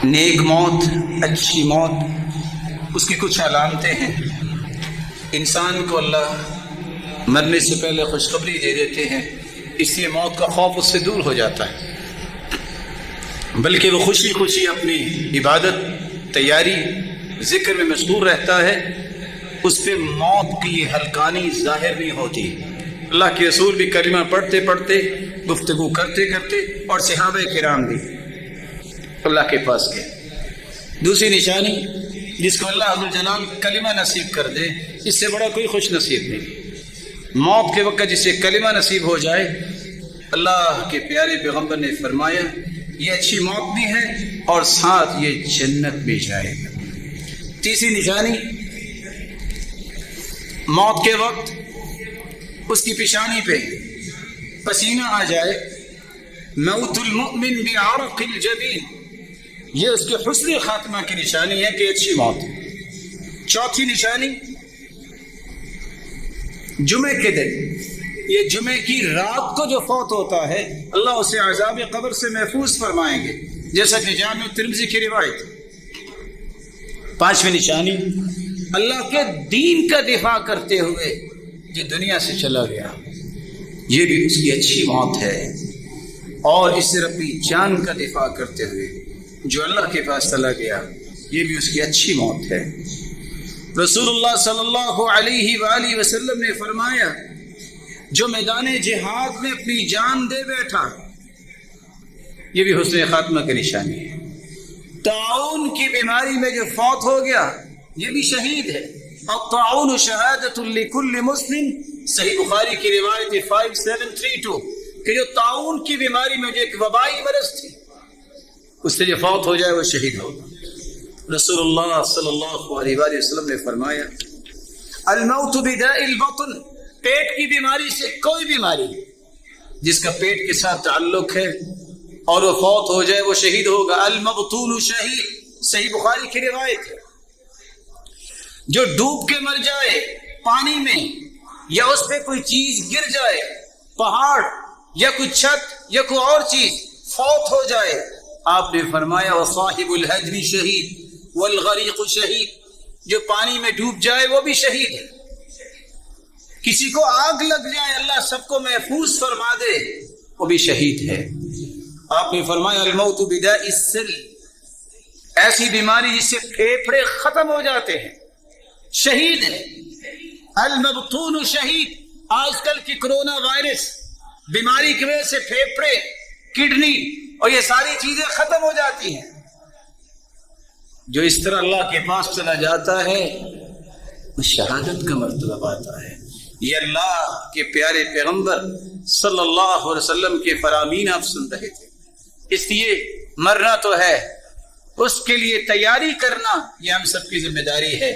نیک موت، اچھی موت، اس کی کچھ علامتیں ہیں۔ انسان کو اللہ مرنے سے پہلے خوشخبری دے دیتے ہیں، اس لیے موت کا خوف اس سے دور ہو جاتا ہے، بلکہ وہ خوشی خوشی اپنی عبادت، تیاری، ذکر میں مشغول رہتا ہے۔ اس پہ موت کی ہلکانی ظاہر نہیں ہوتی۔ اللہ کے رسول بھی کلمہ پڑھتے پڑھتے، گفتگو کرتے کرتے، اور صحابہ کرام بھی اللہ کے پاس گئے۔ دوسری نشانی، جس کو اللہ عز وجل کلمہ نصیب کر دے، اس سے بڑا کوئی خوش نصیب نہیں۔ موت کے وقت جسے کلمہ نصیب ہو جائے، اللہ کے پیارے پیغمبر نے فرمایا یہ اچھی موت بھی ہے اور ساتھ یہ جنت بھی جائے گا۔ تیسری نشانی، موت کے وقت اس کی پیشانی پہ پسینہ آ جائے۔ موت المؤمن بعرق الجبین، یہ اس کے حسن خاتمہ کی نشانی ہے کہ اچھی موت۔ چوتھی نشانی، جمعے کے دن، یہ جمعے کی رات کو جو فوت ہوتا ہے، اللہ اسے عذاب قبر سے محفوظ فرمائیں گے، جیسا کہ جامع ترمذی کی روایت۔ پانچویں نشانی، اللہ کے دین کا دفاع کرتے ہوئے یہ دنیا سے چلا گیا، یہ بھی اس کی اچھی موت ہے۔ اور اس سے اپنی جان کا دفاع کرتے ہوئے جو اللہ کے پاس چلا گیا، یہ بھی اس کی اچھی موت ہے۔ رسول اللہ صلی اللہ علیہ وآلہ وسلم نے فرمایا، جو میدان جہاد میں اپنی جان دے بیٹھا، یہ بھی حسن خاتمہ کی نشانی ہے۔ طاعون کی بیماری میں جو فوت ہو گیا، یہ بھی شہید ہے۔ الطاعون شہادۃ لکل مسلم، صحیح بخاری کی روایت 5732، کہ جو طاعون کی بیماری میں جو ایک وبائی مرض تھی، اس سے جو فوت ہو جائے وہ شہید ہوگا۔ رسول اللہ صلی اللہ علیہ وآلہ وسلم نے فرمایا، الموت بداء البطن، پیٹ کی بیماری سے کوئی بیماری جس کا پیٹ کے ساتھ تعلق ہے اور وہ فوت ہو جائے وہ شہید ہوگا۔ المبطون شہید، صحیح بخاری کی روایت ہے۔ جو ڈوب کے مر جائے پانی میں، یا اس پہ کوئی چیز گر جائے، پہاڑ یا کوئی چھت یا کوئی اور چیز، فوت ہو جائے، آپ نے فرمایا وصاحب الحجر شہید والغریق شہید، جو پانی میں ڈوب جائے وہ بھی شہید ہے۔ کسی کو آگ لگ جائے، اللہ سب کو محفوظ فرما دے، وہ بھی شہید ہے۔ آپ نے فرمایا الموت بداء السل، ایسی بیماری جس سے پھیپھڑے ختم ہو جاتے ہیں، شہید ہے۔ المبطون شہید، آج کل کی کرونا وائرس بیماری کی وجہ سے پھیپھڑے، کڈنی اور یہ ساری چیزیں ختم ہو جاتی ہیں۔ جو اس طرح اللہ کے پاس چلا جاتا ہے، وہ شہادت کا مرتبہ پاتا ہے۔ یہ اللہ کے پیارے پیغمبر صلی اللہ علیہ وسلم کے فرامین آپ سن رہے تھے۔ اس لیے مرنا تو ہے، اس کے لیے تیاری کرنا یہ ہم سب کی ذمہ داری ہے۔